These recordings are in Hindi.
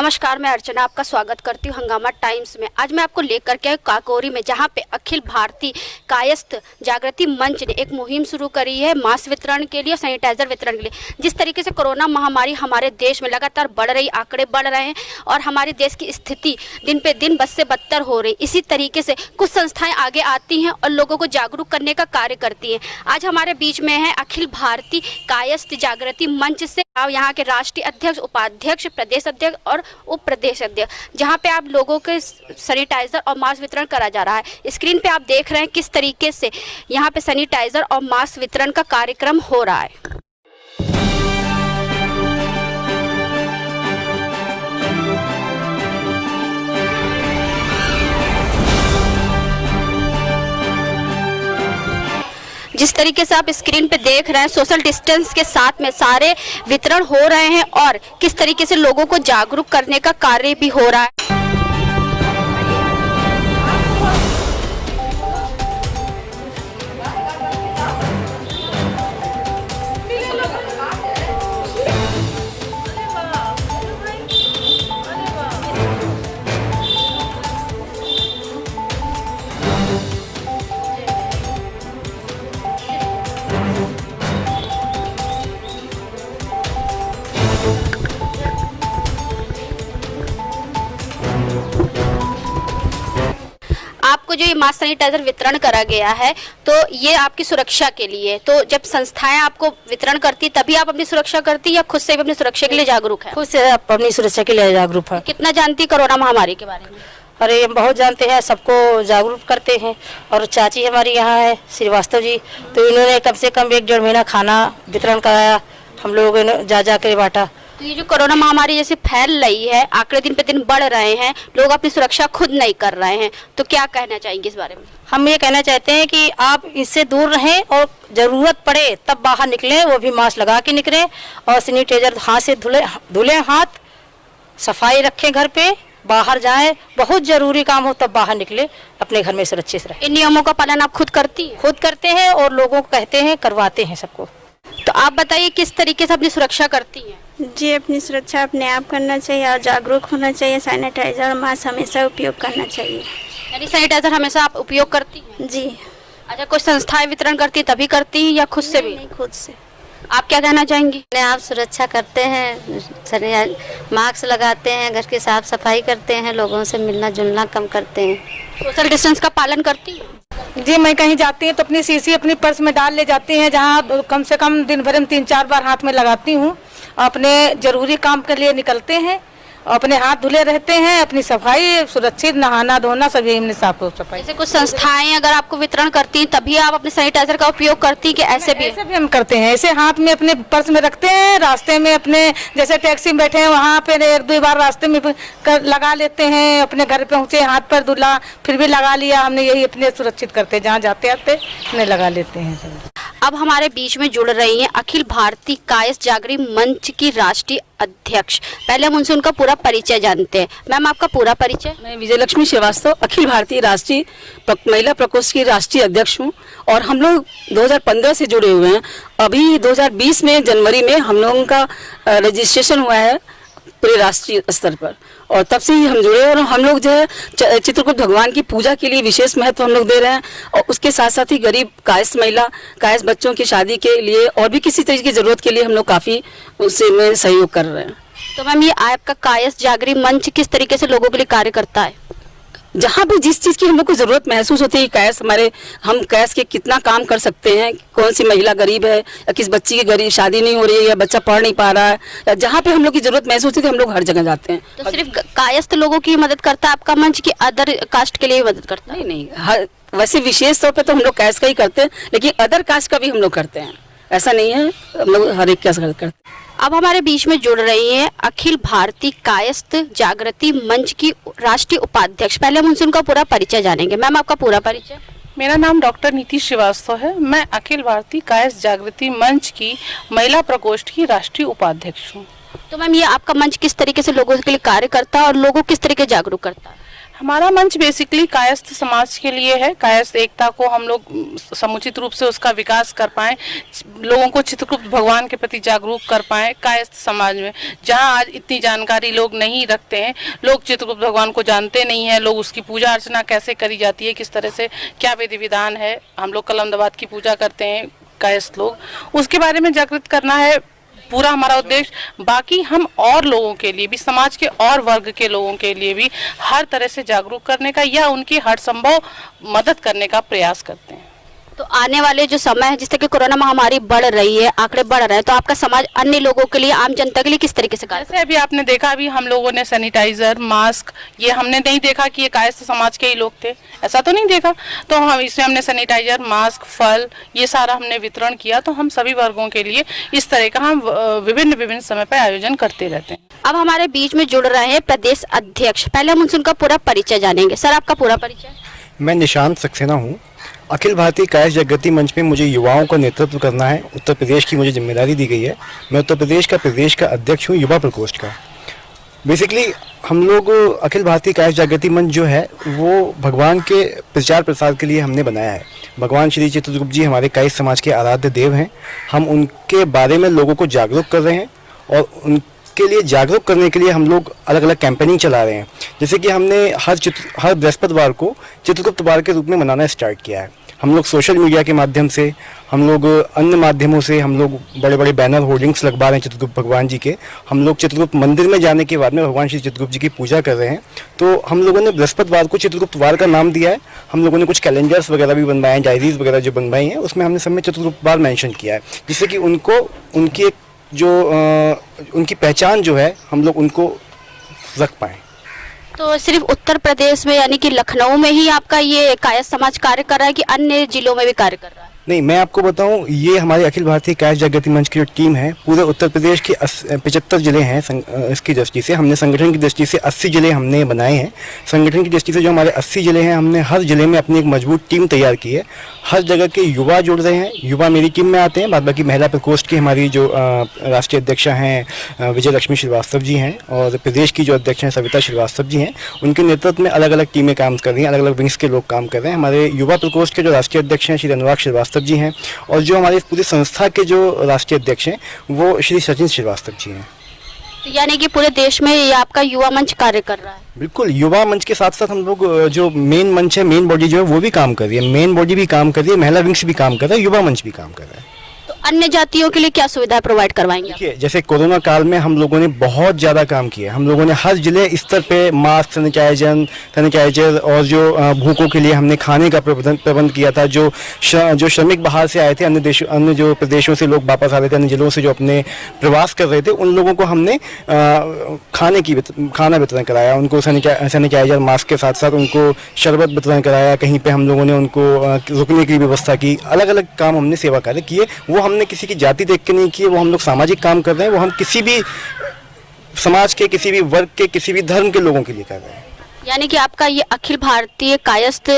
नमस्कार, मैं अर्चना आपका स्वागत करती हूँ हंगामा टाइम्स में। आज मैं आपको लेकर के काकोरी में, जहाँ पे अखिल भारतीय कायस्थ जागृति मंच ने एक मुहिम शुरू करी है मास्क वितरण के लिए, सैनिटाइजर वितरण के लिए। जिस तरीके से कोरोना महामारी हमारे देश में लगातार बढ़ रही, आंकड़े बढ़ रहे हैं और हमारे देश की स्थिति दिन पे दिन बद से बदतर हो रही, इसी तरीके से कुछ संस्थाएं आगे आती हैं और लोगों को जागरूक करने का कार्य करती हैं। आज हमारे बीच में है अखिल भारतीय कायस्थ जागृति मंच से यहाँ के राष्ट्रीय अध्यक्ष, उपाध्यक्ष, प्रदेश अध्यक्ष और उप प्रदेश अध्यक्ष, जहाँ पे आप लोगों के सैनिटाइजर और मास्क वितरण करा जा रहा है। स्क्रीन पे आप देख रहे हैं किस तरीके से यहाँ पे सैनिटाइजर और मास्क वितरण का कार्यक्रम हो रहा है। जिस तरीके से आप स्क्रीन पे देख रहे हैं, सोशल डिस्टेंस के साथ में सारे वितरण हो रहे हैं और किस तरीके से लोगों को जागरूक करने का कार्य भी हो रहा है। आपको जो ये मास्क सैनिटाइजर वितरण करा गया है, तो ये आपकी सुरक्षा के लिए। तो जब संस्थाएं आपको वितरण करती तभी आप अपनी सुरक्षा करती या खुद से भी अपनी सुरक्षा के लिए जागरूक है? खुद से अपनी सुरक्षा के लिए जागरूक है। कितना जानती कोरोना महामारी के बारे में? अरे हम बहुत जानते हैं, सबको जागरूक करते हैं। और चाची हमारी यहाँ है श्रीवास्तव जी, तो इन्होंने कम से कम 1-1.5 महीना खाना वितरण कराया, हम लोगों ने जा कर बांटा। तो ये जो कोरोना महामारी जैसे फैल रही है, आंकड़े दिन पे दिन बढ़ रहे हैं, लोग अपनी सुरक्षा खुद नहीं कर रहे हैं, तो क्या कहना चाहेंगे इस बारे में? हम ये कहना चाहते हैं कि आप इससे दूर रहें और जरूरत पड़े तब बाहर निकलें, वो भी मास्क लगा के निकलें और सैनिटाइजर हाथ से धुलें, हाथ सफाई रखें, घर पे बाहर जाएं, बहुत जरूरी काम हो तब बाहर निकले, अपने घर में सुरक्षित रहें। इन नियमों का पालन आप खुद करती हैं? खुद करते हैं और लोगों को कहते हैं, करवाते हैं सबको। तो आप बताइए किस तरीके से अपनी सुरक्षा करती हैं? जी, अपनी सुरक्षा अपने आप करना चाहिए और जागरूक होना चाहिए। सैनिटाइजर और मास्क हमेशा उपयोग करना चाहिए। यानी सैनिटाइजर हमेशा आप उपयोग करती हैं? जी। अच्छा, कुछ संस्थाएं वितरण करती है तभी करती हैं या खुद से भी? नहीं, खुद से। आप क्या कहना चाहेंगी? अपने आप सुरक्षा करते हैं, मास्क लगाते हैं, घर की साफ सफाई करते हैं, लोगों से मिलना जुलना कम करते हैं। सोशल डिस्टेंस का पालन करती है? जी, मैं कहीं जाती हूँ तो अपनी शीशी अपनी पर्स में डाल ले जाती हैं, जहाँ कम से कम दिन भर में 3-4 बार हाथ में लगाती हूँ। अपने जरूरी काम के लिए निकलते हैं, अपने हाथ धुले रहते हैं, अपनी सफाई सुरक्षित, नहाना धोना सब यही हमने साफ सफाई। जैसे कुछ संस्थाएं अगर आपको वितरण करती हैं तभी आप अपने सैनिटाइजर का उपयोग करती हैं कि ऐसे भी? ऐसे भी हम करते हैं, ऐसे हाथ में अपने पर्स में रखते हैं, रास्ते में अपने जैसे टैक्सी में बैठे हैं वहाँ पे 1-2 बार रास्ते में लगा लेते हैं, अपने घर पहुँचे हाथ पर धुला फिर भी लगा लिया, हमने यही अपने सुरक्षित करते हैं, जहाँ जाते आते हमने लगा लेते हैं। अब हमारे बीच में जुड़ रही हैं अखिल भारतीय कायस्थ जागृति मंच की राष्ट्रीय अध्यक्ष। पहले हम उनसे उनका पूरा परिचय जानते हैं। मैम, आपका पूरा परिचय? मैं विजयलक्ष्मी श्रीवास्तव, अखिल भारतीय राष्ट्रीय महिला प्रकोष्ठ की राष्ट्रीय अध्यक्ष हूँ और हम लोग 2015 से जुड़े हुए हैं। अभी 2020 में जनवरी में हम लोगों का रजिस्ट्रेशन हुआ है पूरे राष्ट्रीय स्तर पर और तब से ही हम जुड़े। और हम लोग जो है चित्रकूट भगवान की पूजा के लिए विशेष महत्व हम लोग दे रहे हैं और उसके साथ साथ ही गरीब कायस्थ महिला, कायस्थ बच्चों की शादी के लिए और भी किसी तरह की जरूरत के लिए हम लोग काफ़ी उससे में सहयोग कर रहे हैं। तो मैम, ये आपका कायस्थ जागृति मंच किस तरीके से लोगों के लिए कार्य करता है? जहाँ भी जिस चीज़ की हम लोग को ज़रूरत महसूस होती है, कैश हम कैश के कितना काम कर सकते हैं, कौन सी महिला गरीब है या किस बच्ची की गरीब शादी नहीं हो रही है या बच्चा पढ़ नहीं पा रहा है, या जहाँ पे हम लोग की ज़रूरत महसूस होती है हम लोग हर जगह जाते हैं। तो सिर्फ कायस्थ लोगों की मदद करता है आपका मंच की अदर कास्ट के लिए भी मदद करता है? नहीं, वैसे विशेष तौर पर तो हम लोग कैश का ही करते हैं, लेकिन अदर कास्ट का भी हम लोग करते हैं, ऐसा नहीं है, हम लोग हर एक कैश करते हैं। अब हमारे बीच में जुड़ रही है अखिल भारतीय कायस्थ जागृति मंच की राष्ट्रीय उपाध्यक्ष। पहले हम उनसे उनका पूरा परिचय जानेंगे। मैम, आपका पूरा परिचय? मेरा नाम डॉक्टर नीति श्रीवास्तव है। मैं अखिल भारतीय कायस्थ जागृति मंच की महिला प्रकोष्ठ की राष्ट्रीय उपाध्यक्ष हूँ। तो मैम, ये आपका मंच किस तरीके से लोगों के लिए कार्य करता है और लोगों किस तरीके जागरूक करता है? हमारा मंच बेसिकली कायस्थ समाज के लिए है। कायस्थ एकता को हम लोग समुचित रूप से उसका विकास कर पाएं, लोगों को चित्रगुप्त भगवान के प्रति जागरूक कर पाएं। कायस्थ समाज में जहां आज इतनी जानकारी लोग नहीं रखते हैं, लोग चित्रगुप्त भगवान को जानते नहीं हैं, लोग उसकी पूजा अर्चना कैसे करी जाती है, किस तरह से क्या विधि विधान है, हम लोग कलमदबात की पूजा करते हैं कायस्थ लोग, उसके बारे में जागृत करना है पूरा हमारा उद्देश्य। बाकी हम और लोगों के लिए भी, समाज के और वर्ग के लोगों के लिए भी हर तरह से जागरूक करने का या उनकी हर संभव मदद करने का प्रयास करते हैं। तो आने वाले जो समय है, जिस तरह की कोरोना महामारी बढ़ रही है, आंकड़े बढ़ रहे हैं, तो आपका समाज अन्य लोगों के लिए, आम जनता के लिए किस तरीके से कार्य? जैसे अभी आपने देखा, अभी हम लोगों ने सैनिटाइजर, मास्क, ये हमने नहीं देखा कि ये कायस्थ समाज के ही लोग थे, ऐसा तो नहीं देखा। तो हम इसमें हमने सैनिटाइजर, मास्क, फल, ये सारा हमने वितरण किया। तो हम सभी वर्गों के लिए इस तरह का हम विभिन्न समय पर आयोजन करते रहते हैं। अब हमारे बीच में जुड़ रहे हैं प्रदेश अध्यक्ष। पहले हम उनसे उनका पूरा परिचय जानेंगे। सर, आपका पूरा परिचय? मैं निशांत सक्सेना हूँ। अखिल भारतीय कायस्थ जागृति मंच में मुझे युवाओं का नेतृत्व करना है। उत्तर प्रदेश की मुझे जिम्मेदारी दी गई है। मैं उत्तर प्रदेश का अध्यक्ष हूँ, युवा प्रकोष्ठ का। बेसिकली हम लोग अखिल भारतीय कायस्थ जागृति मंच जो है वो भगवान के प्रचार प्रसार के लिए हमने बनाया है। भगवान श्री चित्रगुप्त जी हमारे कायस्थ समाज के आराध्य देव हैं। हम उनके बारे में लोगों को जागरूक कर रहे हैं और उनके लिए जागरूक करने के लिए हम लोग अलग अलग कैंपेनिंग चला रहे हैं। जैसे कि हमने हर बृहस्पतिवार को चित्रगुप्त वार के रूप में मनाना स्टार्ट किया है। हम लोग सोशल मीडिया के माध्यम से, हम लोग अन्य माध्यमों से, हम लोग बड़े बड़े बैनर होर्डिंग्स लगवा रहे हैं चित्रगुप्त भगवान जी के। हम लोग चित्रगुप्त मंदिर में जाने के बाद में भगवान श्री चित्रगुप्त जी की पूजा कर रहे हैं। तो हम लोगों ने बृहस्पतिवार को चित्रगुप्त वार का नाम दिया है। हम लोगों ने कुछ कैलेंडर्स वगैरह भी बनवाए हैं, डायरीज वगैरह जो बनवाई हैं, उसमें हमने सब में चित्रगुप्त वार मेंशन किया है, जिससे कि उनको उनकी एक उनकी पहचान जो है हम लोग उनको रख पाएँ। तो सिर्फ उत्तर प्रदेश में, यानी कि लखनऊ में ही आपका ये कायस्थ समाज कार्य कर रहा है कि अन्य जिलों में भी कार्य कर रहा है? नहीं, मैं आपको बताऊं, ये हमारे अखिल भारतीय कायस्थ जागृति मंच की जो टीम है, पूरे उत्तर प्रदेश के 75 जिले हैं। इसकी दृष्टि से हमने, संगठन की दृष्टि से 80 जिले हमने बनाए हैं। संगठन की दृष्टि से जो हमारे 80 जिले हैं, हमने हर जिले में अपनी एक मजबूत टीम तैयार की है। हर जगह के युवा जुड़ रहे हैं, युवा मेरी टीम में आते हैं। बाद बाकी महिला प्रकोष्ठ की हमारी जो राष्ट्रीय अध्यक्षा हैं विजय लक्ष्मी श्रीवास्तव जी हैं, और प्रदेश की जो अध्यक्ष हैं सविता श्रीवास्तव जी हैं, उनके नेतृत्व में अलग अलग टीमें काम कर रही हैं, अलग अलग विंग्स के लोग काम कर रहे हैं। हमारे युवा प्रकोष्ठ के जो राष्ट्रीय अध्यक्ष हैं श्री अनुराग श्रीवास्तव जी हैं, और जो हमारे पूरी संस्था के जो राष्ट्रीय अध्यक्ष हैं वो श्री सचिन श्रीवास्तव जी हैं। तो यानी कि पूरे देश में ये आपका युवा मंच कार्य कर रहा है? बिल्कुल, युवा मंच के साथ साथ हम लोग जो मेन मंच है, मेन बॉडी जो है वो भी काम कर रही है, मेन बॉडी भी काम कर रही है, महिला विंग्स भी काम कर रहा है, युवा मंच भी काम कर रहा है। तो अन्य जातियों के लिए क्या सुविधा प्रोवाइड करवाएंगे? देखिए, जैसे कोरोना काल में हम लोगों ने बहुत ज़्यादा काम किया। हम लोगों ने हर जिले स्तर पे मास्क, सैनिटाइजर और जो भूखों के लिए हमने खाने का प्रबंध किया था। जो श्रमिक बाहर से आए थे, अन्य जो प्रदेशों से लोग वापस आ रहे थे, अन्य जिलों से जो अपने प्रवास कर रहे थे, उन लोगों को हमने खाना वितरण कराया। उनको सैनिटाइजर, मास्क के साथ साथ उनको शरबत वितरण कराया। कहीं पे हम लोगों ने उनको रुकने की व्यवस्था की। अलग अलग काम हमने सेवा कार्य किए। वो हमने किसी की जाति देख के नहीं किए, वो हम लोग सामाजिक काम कर रहे हैं। वो हम किसी भी समाज के, किसी भी वर्ग के, किसी भी धर्म के लोगों के लिए कर रहे हैं। यानी कि आपका ये अखिल भारतीय कायस्थ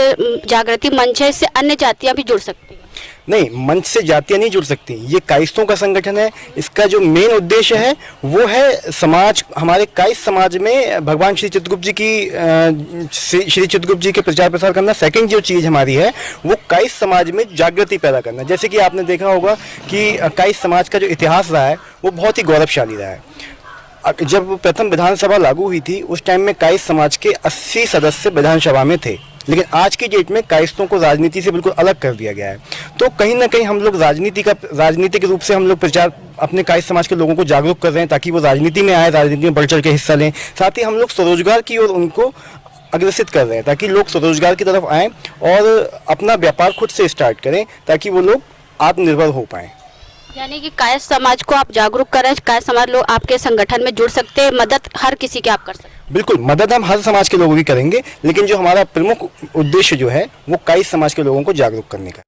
जागृति मंच है, इससे अन्य जातियां भी जुड़ सकती हैं? नहीं, मंच से जातियां नहीं जुड़ सकती। ये कायस्थों का संगठन है। इसका जो मेन उद्देश्य है वो है समाज, हमारे कायस्थ समाज में भगवान श्री चित्रगुप्त जी की श्री चित्रगुप्त जी के प्रचार प्रसार करना। सेकंड जो चीज़ हमारी है वो कायस्थ समाज में जागृति पैदा करना। जैसे कि आपने देखा होगा कि कायस्थ समाज का जो इतिहास रहा है वो बहुत ही गौरवशाली रहा है। जब प्रथम विधानसभा लागू हुई थी उस टाइम में कायस्थ समाज के 80 सदस्य विधानसभा में थे, लेकिन आज की डेट में कायस्थों को राजनीति से बिल्कुल अलग कर दिया गया है। तो कहीं ना कहीं हम लोग राजनीतिक रूप से हम लोग प्रचार अपने कायस्थ समाज के लोगों को जागरूक कर रहे हैं ताकि वो राजनीति में आए, राजनीति में बढ़ चढ़ के हिस्सा लें। साथ ही हम लोग स्वरोजगार की ओर उनको अग्रसित कर रहे हैं ताकि लोग स्वरोजगार की तरफ आएँ और अपना व्यापार खुद से स्टार्ट करें ताकि वो लोग आत्मनिर्भर हो पाएँ। यानी कि कायस्थ समाज को आप जागरूक कर रहे हैं, कायस्थ समाज लोग आपके संगठन में जुड़ सकते हैं, मदद हर किसी की आप कर सकते हैं? बिल्कुल, मदद हम हर समाज के लोगों की करेंगे, लेकिन जो हमारा प्रमुख उद्देश्य जो है वो कायस्थ समाज के लोगों को जागरूक करने का।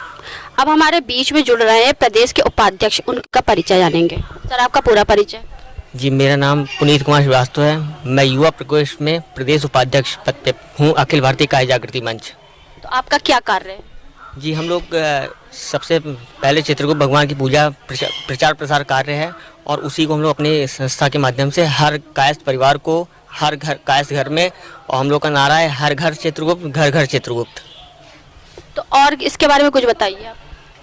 अब हमारे बीच में जुड़ रहे हैं प्रदेश के उपाध्यक्ष, उनका परिचय जानेंगे। सर, आपका पूरा परिचय? जी, मेरा नाम पुनीत कुमार श्रीवास्तव है। मैं युवा प्रकोष्ठ में प्रदेश उपाध्यक्ष पद पे हूँ, अखिल भारतीय कायस्थ जागृति मंच। तो आपका क्या कार्य है? जी, हम लोग सबसे पहले चित्रगुप्त भगवान की पूजा प्रचार प्रसार कार्य है और उसी को हम लोग अपनी संस्था के माध्यम से हर कायस्थ परिवार को हर घर कायस्थ घर में, और हम लोग का नारा है हर घर चित्रगुप्त, घर घर चित्रगुप्त। तो और इसके बारे में कुछ बताइए आप।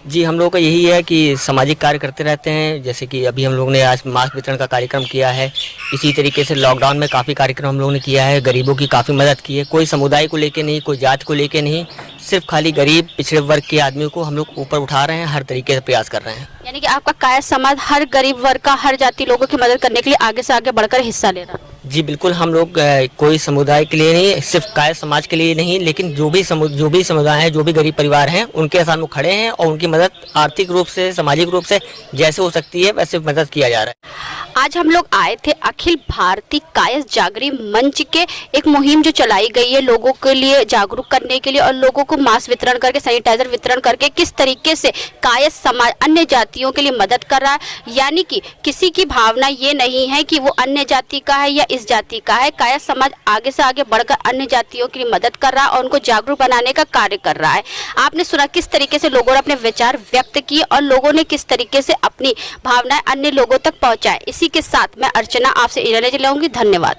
जी, हम लोग का यही है कि सामाजिक कार्य करते रहते हैं, जैसे कि अभी हम लोग ने आज मास्क वितरण का कार्यक्रम किया है। इसी तरीके से लॉकडाउन में काफ़ी कार्यक्रम हम लोगों ने किया है, गरीबों की काफ़ी मदद की है। कोई समुदाय को लेके नहीं, कोई जात को लेके नहीं, सिर्फ खाली गरीब पिछड़े वर्ग के आदमियों को हम लोग ऊपर उठा रहे हैं, हर तरीके से प्रयास कर रहे हैं। यानी कि आपका कायस्थ समाज हर गरीब वर्ग का, हर जाति लोगों की मदद करने के लिए आगे से आगे बढ़कर हिस्सा ले रहा है। जी बिल्कुल, हम लोग कोई समुदाय के लिए नहीं, सिर्फ कायस्थ समाज के लिए नहीं, लेकिन जो भी समुदाय हैं, जो भी गरीब परिवार हैं, उनके साथ हम खड़े हैं और उनकी मदद आर्थिक रूप से, सामाजिक रूप से जैसे हो सकती है वैसे मदद किया जा रहा है। आज हम लोग आए थे अखिल भारतीय कायस्थ जागृति मंच के एक मुहिम जो चलाई गई है लोगों के लिए जागरूक करने के लिए, और लोगों को मास्क वितरण करके, सैनिटाइजर वितरण करके किस तरीके से कायस्थ समाज अन्य जातियों के लिए मदद कर रहा है। यानी कि किसी की भावना ये नहीं है कि वो अन्य जाति का है या इस जाति का है। कायस्थ समाज आगे से आगे बढ़कर अन्य जातियों के लिए मदद कर रहा है और उनको जागरूक बनाने का कार्य कर रहा है। आपने सुना किस तरीके से लोगों ने अपने विचार व्यक्त किए और लोगों ने किस तरीके से अपनी भावनाएं अन्य लोगों तक पहुंचाए। इसी के साथ मैं अर्चना आपसे इजाजत लेंगी। धन्यवाद।